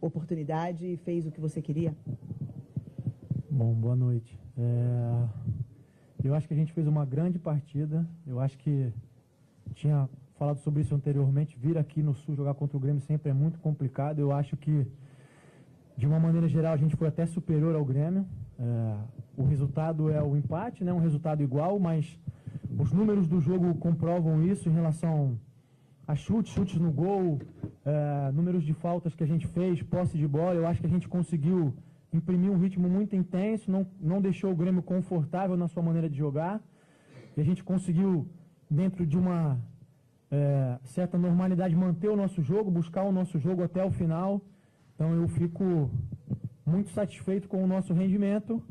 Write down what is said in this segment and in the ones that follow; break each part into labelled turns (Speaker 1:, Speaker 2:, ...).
Speaker 1: oportunidade e fez o que você queria?
Speaker 2: Bom, boa noite. Eu acho que a gente fez uma grande partida. Eu acho que tinha falado sobre isso anteriormente. Vir aqui no Sul jogar contra o Grêmio sempre é muito complicado. Eu acho que, de uma maneira geral, a gente foi até superior ao Grêmio. O resultado é o empate, né? Um resultado igual, mas os números do jogo comprovam isso em relação a chutes no gol, números de faltas que a gente fez, posse de bola. Eu acho que a gente conseguiu imprimir um ritmo muito intenso, não deixou o Grêmio confortável na sua maneira de jogar. E a gente conseguiu, dentro de uma certa normalidade, manter o nosso jogo, buscar o nosso jogo até o final. Então eu fico muito satisfeito com o nosso rendimento.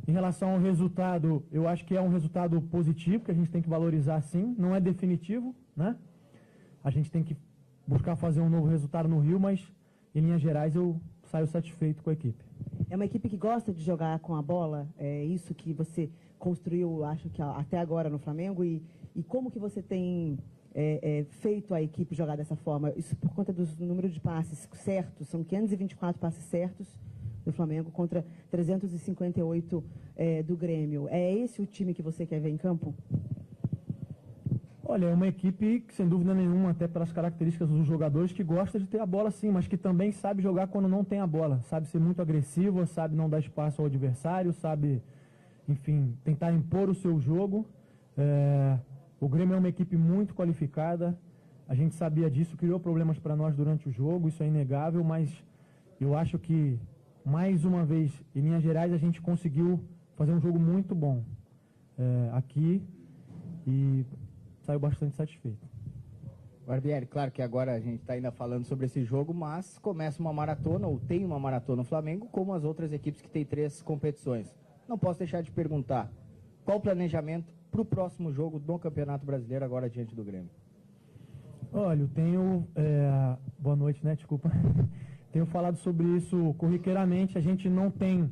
Speaker 2: Em relação ao resultado, eu acho que é um resultado positivo, que a gente tem que valorizar sim, não é definitivo, né? A gente tem que buscar fazer um novo resultado no Rio, mas em linhas gerais eu saio satisfeito com a equipe.
Speaker 1: É uma equipe que gosta de jogar com a bola? É isso que você construiu, acho que até agora no Flamengo? E como que você tem feito a equipe jogar dessa forma? Isso por conta do número de passes certos, são 524 passes certos do Flamengo contra 358 do Grêmio. É esse o time que você quer ver em campo?
Speaker 2: Olha, é uma equipe que, sem dúvida nenhuma, até pelas características dos jogadores, que gosta de ter a bola sim, mas que também sabe jogar quando não tem a bola. Sabe ser muito agressiva, sabe não dar espaço ao adversário, sabe, enfim, tentar impor o seu jogo. O Grêmio é uma equipe muito qualificada, a gente sabia disso, criou problemas para nós durante o jogo, isso é inegável, mas eu acho que, mais uma vez, em linhas gerais, a gente conseguiu fazer um jogo muito bom aqui e saiu bastante satisfeito.
Speaker 3: Barbieri, claro que agora a gente está ainda falando sobre esse jogo, mas começa uma maratona, ou tem uma maratona no Flamengo, como as outras equipes que têm 3 competições. Não posso deixar de perguntar, qual o planejamento para o próximo jogo do Campeonato Brasileiro agora diante do Grêmio?
Speaker 2: Olha, eu tenho... boa noite, né? Desculpa. Tenho falado sobre isso corriqueiramente. A gente não tem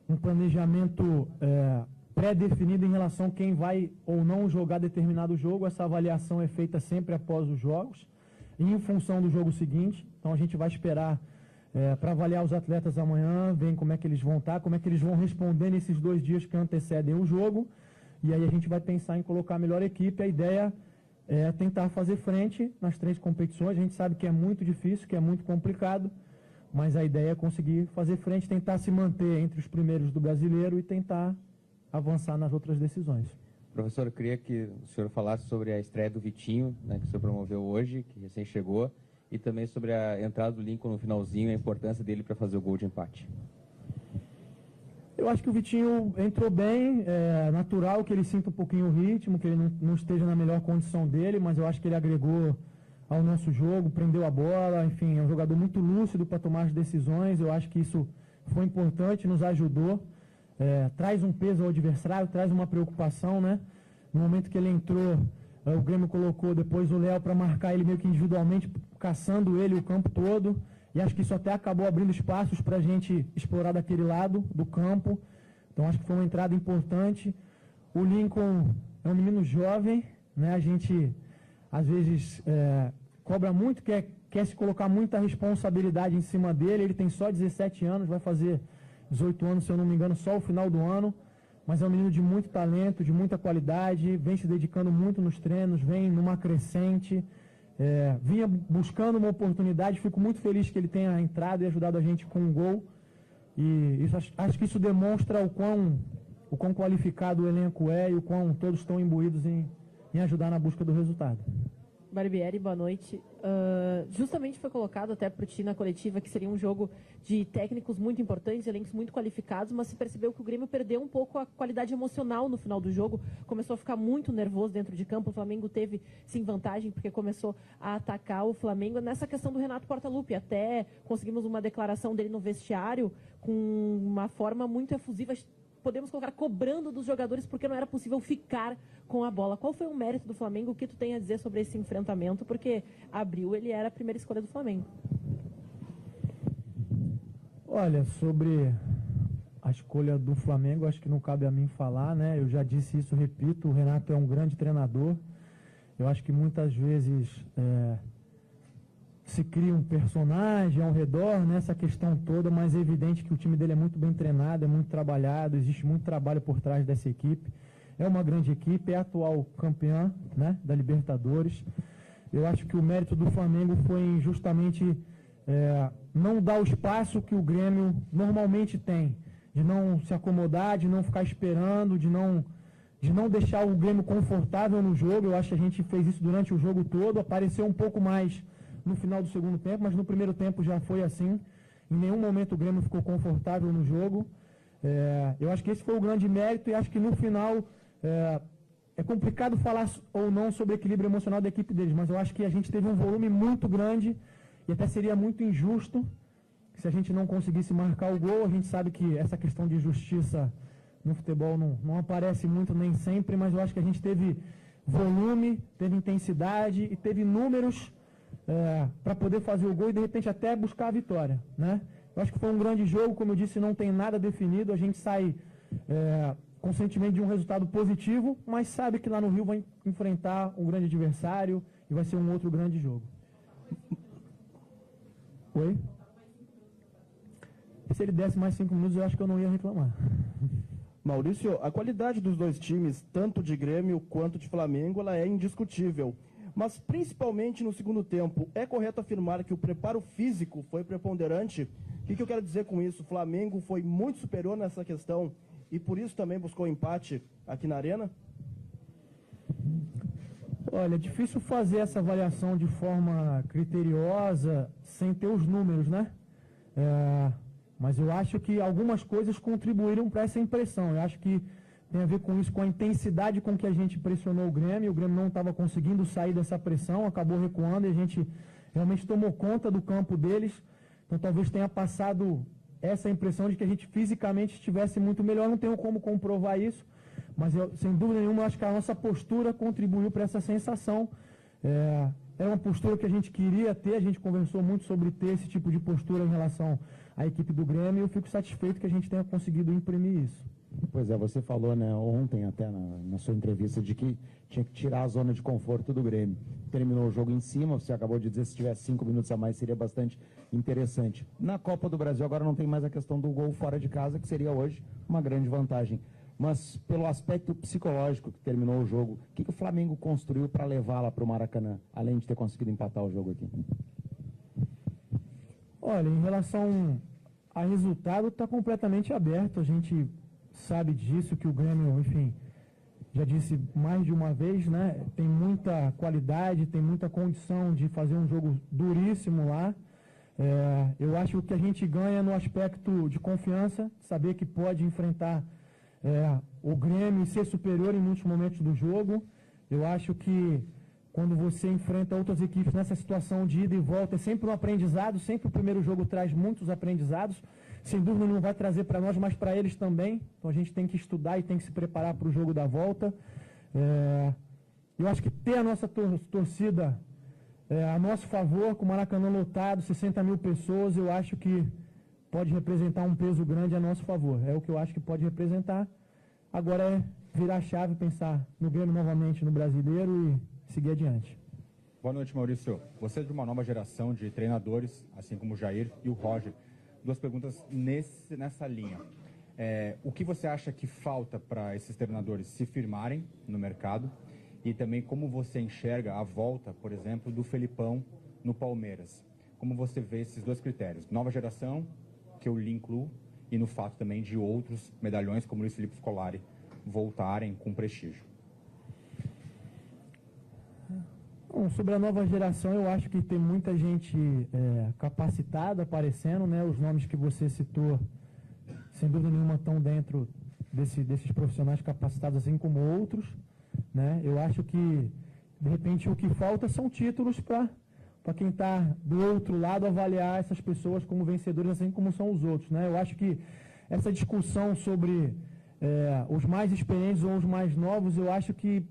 Speaker 2: um planejamento pré-definido em relação a quem vai ou não jogar determinado jogo. Essa avaliação é feita sempre após os jogos e em função do jogo seguinte. Então a gente vai esperar para avaliar os atletas amanhã, ver como é que eles vão estar, como é que eles vão responder nesses 2 dias que antecedem o jogo. E aí a gente vai pensar em colocar a melhor equipe. A ideia é tentar fazer frente nas 3 competições. A gente sabe que é muito difícil, que é muito complicado, mas a ideia é conseguir fazer frente, tentar se manter entre os primeiros do brasileiro e tentar avançar nas outras decisões.
Speaker 4: Professor, eu queria que o senhor falasse sobre a estreia do Vitinho, né, que o senhor promoveu hoje, que recém chegou, e também sobre a entrada do Lincoln no finalzinho e a importância dele para fazer o gol de empate.
Speaker 2: Eu acho que o Vitinho entrou bem, é natural que ele sinta um pouquinho o ritmo, que ele não esteja na melhor condição dele, mas eu acho que ele agregou ao nosso jogo, prendeu a bola, enfim, é um jogador muito lúcido para tomar as decisões. Eu acho que isso foi importante, nos ajudou, traz um peso ao adversário, traz uma preocupação, né? No momento que ele entrou, o Grêmio colocou depois o Léo para marcar ele meio que individualmente, caçando ele o campo todo, e acho que isso até acabou abrindo espaços para a gente explorar daquele lado do campo. Então acho que foi uma entrada importante. O Lincoln é um menino jovem, né? A gente às vezes cobra muito, quer se colocar muita responsabilidade em cima dele. Ele tem só 17 anos, vai fazer 18 anos, se eu não me engano, só o final do ano. Mas é um menino de muito talento, de muita qualidade, vem se dedicando muito nos treinos, vem numa crescente, vinha buscando uma oportunidade. Fico muito feliz que ele tenha entrado e ajudado a gente com um gol. E isso, acho que isso demonstra o quão qualificado o elenco é e o quão todos estão imbuídos em ajudar na busca do resultado.
Speaker 5: Barbieri, boa noite. Justamente foi colocado até para ti na coletiva que seria um jogo de técnicos muito importantes, elencos muito qualificados, mas se percebeu que o Grêmio perdeu um pouco a qualidade emocional no final do jogo, começou a ficar muito nervoso dentro de campo. O Flamengo teve sim vantagem porque começou a atacar o Flamengo nessa questão do Renato Portaluppi. Até conseguimos uma declaração dele no vestiário com uma forma muito efusiva, podemos colocar, cobrando dos jogadores porque não era possível ficar com a bola. Qual foi o mérito do Flamengo? O que tu tem a dizer sobre esse enfrentamento? Porque Abril, ele era a primeira escolha do Flamengo.
Speaker 2: Olha, sobre a escolha do Flamengo, acho que não cabe a mim falar, né? Eu já disse isso, repito, o Renato é um grande treinador. Eu acho que muitas vezes se cria um personagem ao redor, nessa questão toda, mas é evidente que o time dele é muito bem treinado, é muito trabalhado, existe muito trabalho por trás dessa equipe. É uma grande equipe, é a atual campeã, né, da Libertadores. Eu acho que o mérito do Flamengo foi justamente não dar o espaço que o Grêmio normalmente tem, de não se acomodar, de não ficar esperando, de não deixar o Grêmio confortável no jogo. Eu acho que a gente fez isso durante o jogo todo, apareceu um pouco mais no final do segundo tempo, mas no primeiro tempo já foi assim. Em nenhum momento o Grêmio ficou confortável no jogo. Eu acho que esse foi o grande mérito e acho que no final é complicado falar ou não sobre o equilíbrio emocional da equipe deles, mas eu acho que a gente teve um volume muito grande e até seria muito injusto se a gente não conseguisse marcar o gol. A gente sabe que essa questão de justiça no futebol não aparece muito nem sempre, mas eu acho que a gente teve volume, teve intensidade e teve números para poder fazer o gol e de repente até buscar a vitória, né? Eu acho que foi um grande jogo, como eu disse, não tem nada definido, a gente sai com o sentimento de um resultado positivo, mas sabe que lá no Rio vai enfrentar um grande adversário e vai ser um outro grande jogo. Oi? Se ele desse mais 5 minutos, eu acho que eu não ia reclamar.
Speaker 6: Maurício, a qualidade dos dois times, tanto de Grêmio quanto de Flamengo, ela é indiscutível. Mas principalmente no segundo tempo, é correto afirmar que o preparo físico foi preponderante? O que eu quero dizer com isso? O Flamengo foi muito superior nessa questão e por isso também buscou empate aqui na Arena?
Speaker 2: Olha, é difícil fazer essa avaliação de forma criteriosa sem ter os números, né? Mas eu acho que algumas coisas contribuíram para essa impressão. Eu acho que tem a ver com isso, com a intensidade com que a gente pressionou o Grêmio. O Grêmio não estava conseguindo sair dessa pressão, acabou recuando e a gente realmente tomou conta do campo deles. Então talvez tenha passado essa impressão de que a gente fisicamente estivesse muito melhor. Não tenho como comprovar isso, mas sem dúvida nenhuma eu acho que a nossa postura contribuiu para essa sensação. Era uma postura que a gente queria ter, a gente conversou muito sobre ter esse tipo de postura em relação à equipe do Grêmio e eu fico satisfeito que a gente tenha conseguido imprimir isso.
Speaker 7: Pois é, você falou, né, ontem até na sua entrevista de que tinha que tirar a zona de conforto do Grêmio. Terminou o jogo em cima, você acabou de dizer que se tivesse 5 minutos a mais seria bastante interessante. Na Copa do Brasil agora não tem mais a questão do gol fora de casa, que seria hoje uma grande vantagem. Mas pelo aspecto psicológico que terminou o jogo, o que o Flamengo construiu para levá-la para o Maracanã, além de ter conseguido empatar o jogo aqui?
Speaker 2: Olha, em relação a resultado, está completamente aberto. A gente sabe disso, que o Grêmio, enfim, já disse mais de uma vez, né? Tem muita qualidade, tem muita condição de fazer um jogo duríssimo lá. Eu acho que a gente ganha no aspecto de confiança, saber que pode enfrentar o Grêmio e ser superior em muitos momentos do jogo. Eu acho que quando você enfrenta outras equipes nessa situação de ida e volta, é sempre um aprendizado, sempre o primeiro jogo traz muitos aprendizados. Sem dúvida não vai trazer para nós, mas para eles também. Então a gente tem que estudar e tem que se preparar para o jogo da volta. Eu acho que ter a nossa torcida a nosso favor, com o Maracanã lotado, 60 mil pessoas, eu acho que pode representar um peso grande a nosso favor. É o que eu acho que pode representar. Agora é virar a chave, pensar no Grêmio novamente no Brasileiro e seguir adiante.
Speaker 8: Boa noite, Maurício. Você é de uma nova geração de treinadores, assim como o Jair e o Roger. Duas perguntas nessa linha. O que você acha que falta para esses treinadores se firmarem no mercado? E também como você enxerga a volta, por exemplo, do Felipão no Palmeiras? Como você vê esses dois critérios? Nova geração, que eu lhe incluo, e no fato também de outros medalhões, como o Luiz Felipe Scolari, voltarem com prestígio.
Speaker 2: Bom, sobre a nova geração, eu acho que tem muita gente capacitada aparecendo, né? Os nomes que você citou, sem dúvida nenhuma, estão dentro desses profissionais capacitados, assim como outros, né? Eu acho que, de repente, o que falta são títulos para quem está do outro lado avaliar essas pessoas como vencedoras, assim como são os outros, né? Eu acho que essa discussão sobre os mais experientes ou os mais novos, eu acho que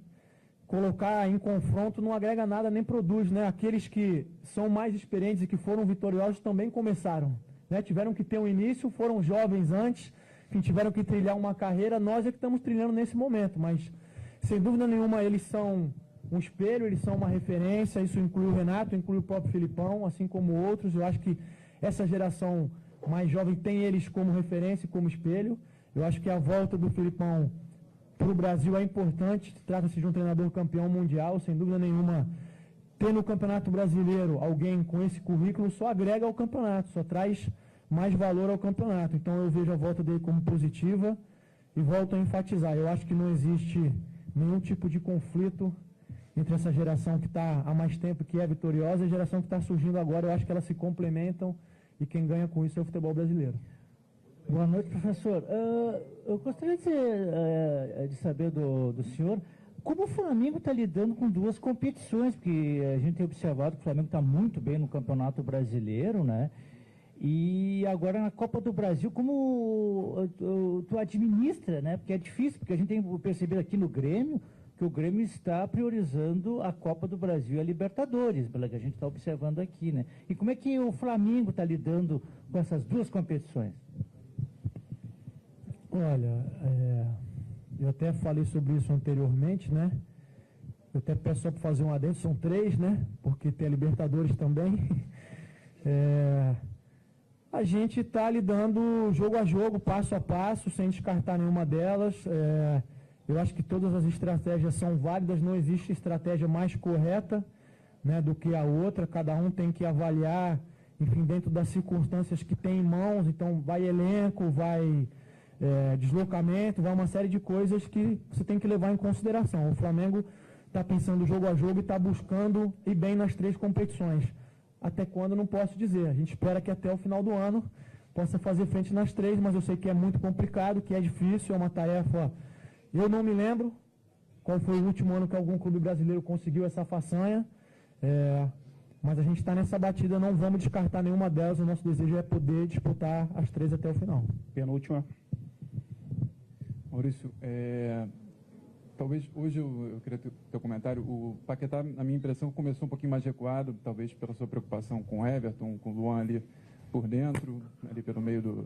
Speaker 2: colocar em confronto não agrega nada nem produz, né? Aqueles que são mais experientes e que foram vitoriosos também começaram, né? Tiveram que ter um início, foram jovens antes, enfim, tiveram que trilhar uma carreira. Nós é que estamos trilhando nesse momento, mas sem dúvida nenhuma eles são um espelho, eles são uma referência, isso inclui o Renato, inclui o próprio Filipão, assim como outros. Eu acho que essa geração mais jovem tem eles como referência e como espelho. Eu acho que a volta do Filipão para o Brasil é importante, trata-se de um treinador campeão mundial, sem dúvida nenhuma. Ter no Campeonato Brasileiro alguém com esse currículo só agrega ao campeonato, só traz mais valor ao campeonato. Então eu vejo a volta dele como positiva e volto a enfatizar. Eu acho que não existe nenhum tipo de conflito entre essa geração que está há mais tempo, que é vitoriosa, e a geração que está surgindo agora. Eu acho que elas se complementam e quem ganha com isso é o futebol brasileiro.
Speaker 9: Boa noite, professor. Eu gostaria de saber do senhor como o Flamengo está lidando com duas competições, porque a gente tem observado que o Flamengo está muito bem no Campeonato Brasileiro, né? E agora na Copa do Brasil, como tu administra, né? Porque é difícil, porque a gente tem percebido aqui no Grêmio que o Grêmio está priorizando a Copa do Brasil e a Libertadores, pela que a gente está observando aqui, né? E como é que o Flamengo está lidando com essas duas competições?
Speaker 2: Olha, eu até falei sobre isso anteriormente, né? Eu até peço só para fazer um adendo, são 3, né? Porque tem a Libertadores também. A gente está lidando jogo a jogo, passo a passo, sem descartar nenhuma delas. Eu acho que todas as estratégias são válidas, não existe estratégia mais correta, né, do que a outra. Cada um tem que avaliar, enfim, dentro das circunstâncias que tem em mãos. Então, vai elenco, vai deslocamento, vai uma série de coisas que você tem que levar em consideração. O Flamengo está pensando jogo a jogo e está buscando ir bem nas 3 competições. Até quando, não posso dizer. A gente espera que até o final do ano possa fazer frente nas 3, mas eu sei que é muito complicado, que é difícil, é uma tarefa. Eu não me lembro qual foi o último ano que algum clube brasileiro conseguiu essa façanha, mas a gente está nessa batida, não vamos descartar nenhuma delas. O nosso desejo é poder disputar as 3 até o final.
Speaker 10: Penúltima. Maurício, talvez hoje eu queria ter teu comentário. O Paquetá, na minha impressão, começou um pouquinho mais recuado, talvez pela sua preocupação com o Everton, com o Luan ali por dentro, ali pelo meio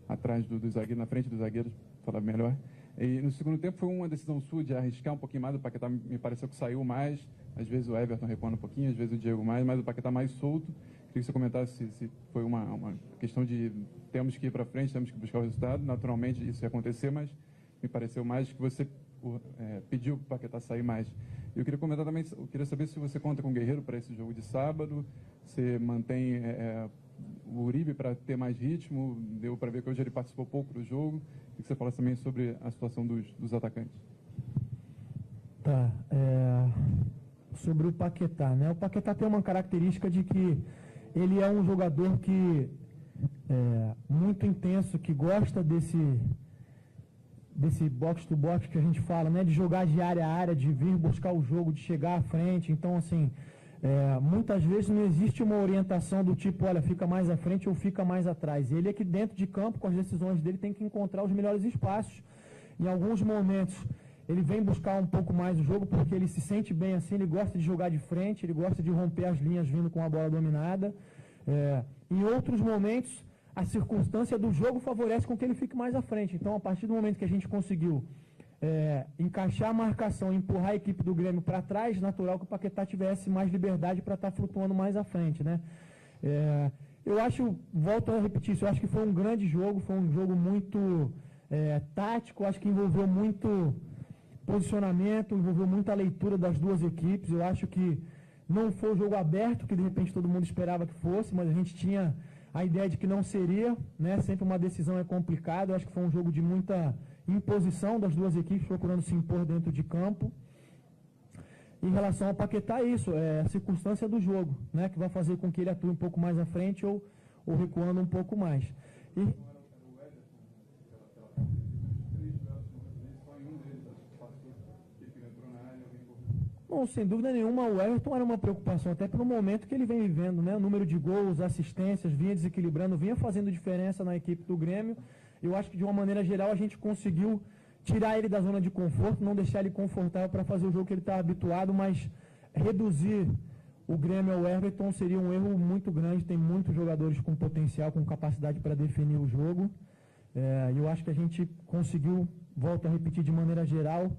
Speaker 10: atrás do zagueiro, na frente dos zagueiros, falar melhor. E no segundo tempo foi uma decisão sua de arriscar um pouquinho mais. O Paquetá me pareceu que saiu mais, às vezes o Everton recuando um pouquinho, às vezes o Diego mais, mas o Paquetá mais solto. Queria que você comentasse se foi uma questão de temos que ir para frente, temos que buscar o resultado. Naturalmente isso ia acontecer, mas me pareceu mais que você pediu para o Paquetá sair mais. Eu queria comentar também, eu queria saber se você conta com o Guerreiro para esse jogo de sábado, você mantém o Uribe para ter mais ritmo, deu para ver que hoje ele participou pouco do jogo, e que você falasse também sobre a situação dos atacantes.
Speaker 2: Tá, sobre o Paquetá, né? O Paquetá tem uma característica de que ele é um jogador que muito intenso, que gosta desse box-to-box que a gente fala, né? De jogar de área a área, de vir buscar o jogo, de chegar à frente. Então, assim, muitas vezes não existe uma orientação do tipo, olha, fica mais à frente ou fica mais atrás. Ele é que dentro de campo, com as decisões dele, tem que encontrar os melhores espaços. Em alguns momentos, ele vem buscar um pouco mais o jogo, porque ele se sente bem assim, ele gosta de jogar de frente, ele gosta de romper as linhas vindo com a bola dominada. Em outros momentos, a circunstância do jogo favorece com que ele fique mais à frente. Então, a partir do momento que a gente conseguiu encaixar a marcação, empurrar a equipe do Grêmio para trás, natural que o Paquetá tivesse mais liberdade para estar flutuando mais à frente, né? Eu acho, volto a repetir isso, eu acho que foi um grande jogo, foi um jogo muito tático, acho que envolveu muito posicionamento, envolveu muita leitura das duas equipes. Eu acho que não foi um jogo aberto, que de repente todo mundo esperava que fosse, mas a gente tinha a ideia de que não seria, né? Sempre uma decisão é complicada. Eu acho que foi um jogo de muita imposição das duas equipes, procurando se impor dentro de campo. Em relação ao Paquetá, é isso, é a circunstância do jogo, né? Que vai fazer com que ele atue um pouco mais à frente ou recuando um pouco mais. Bom, sem dúvida nenhuma, o Everton era uma preocupação, até pelo momento que ele vem vivendo, né? O número de gols, assistências, vinha desequilibrando, vinha fazendo diferença na equipe do Grêmio. Eu acho que, de uma maneira geral, a gente conseguiu tirar ele da zona de conforto, não deixar ele confortável para fazer o jogo que ele está habituado, mas reduzir o Grêmio ao Everton seria um erro muito grande. Tem muitos jogadores com potencial, com capacidade para definir o jogo. Eu acho que a gente conseguiu, volto a repetir de maneira geral,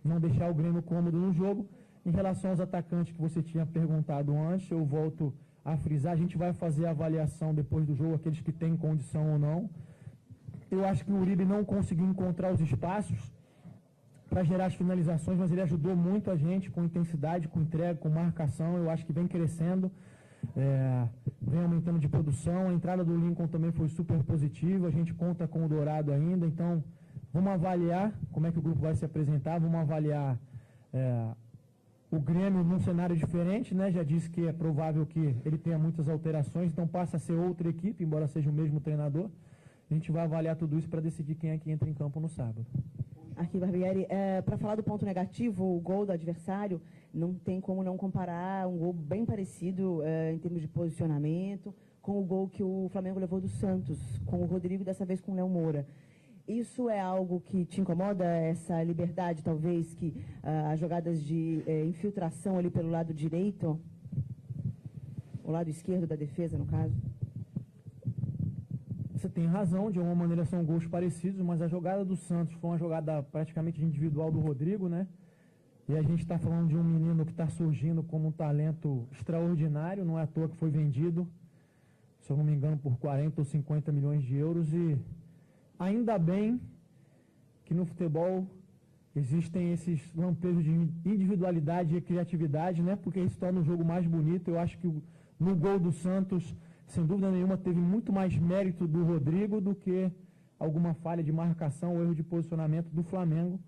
Speaker 2: não deixar o Grêmio cômodo no jogo. Em relação aos atacantes que você tinha perguntado antes, eu volto a frisar, a gente vai fazer a avaliação depois do jogo, aqueles que têm condição ou não. Eu acho que o Uribe não conseguiu encontrar os espaços para gerar as finalizações, mas ele ajudou muito a gente com intensidade, com entrega, com marcação. Eu acho que vem crescendo, vem aumentando de produção. A entrada do Lincoln também foi super positiva, a gente conta com o Dourado ainda, então vamos avaliar como é que o grupo vai se apresentar, vamos avaliar o Grêmio num cenário diferente, né? Já disse que é provável que ele tenha muitas alterações, então passa a ser outra equipe, embora seja o mesmo treinador. A gente vai avaliar tudo isso para decidir quem é que entra em campo no sábado.
Speaker 1: Aqui, Barbieri, para falar do ponto negativo, o gol do adversário, não tem como não comparar um gol bem parecido em termos de posicionamento com o gol que o Flamengo levou do Santos, com o Rodrigo, dessa vez com o Léo Moura. Isso é algo que te incomoda, essa liberdade, talvez, que as jogadas de infiltração ali pelo lado direito, o lado esquerdo da defesa, no caso?
Speaker 2: Você tem razão, de alguma maneira são gols parecidos, mas a jogada do Santos foi uma jogada praticamente individual do Rodrigo, né? E a gente está falando de um menino que está surgindo como um talento extraordinário, não é à toa que foi vendido, se eu não me engano, por 40 ou 50 milhões de euros. E ainda bem que no futebol existem esses lampejos de individualidade e criatividade, né? Porque isso torna o jogo mais bonito. Eu acho que no gol do Santos, sem dúvida nenhuma, teve muito mais mérito do Rodrigo do que alguma falha de marcação ou erro de posicionamento do Flamengo.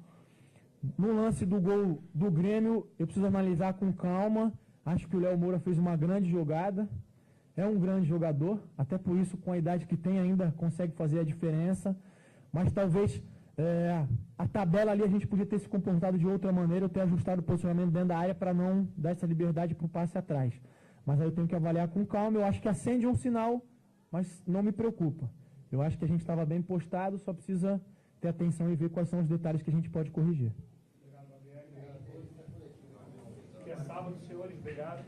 Speaker 2: No lance do gol do Grêmio, eu preciso analisar com calma. Acho que o Léo Moura fez uma grande jogada. É um grande jogador, até por isso, com a idade que tem, ainda consegue fazer a diferença. Mas talvez a tabela ali a gente podia ter se comportado de outra maneira, ou ter ajustado o posicionamento dentro da área para não dar essa liberdade para o passe atrás. Mas aí eu tenho que avaliar com calma. Eu acho que acende um sinal, mas não me preocupa. Eu acho que a gente estava bem postado, só precisa ter atenção e ver quais são os detalhes que a gente pode corrigir.
Speaker 11: Que é sábado, senhores. Obrigado.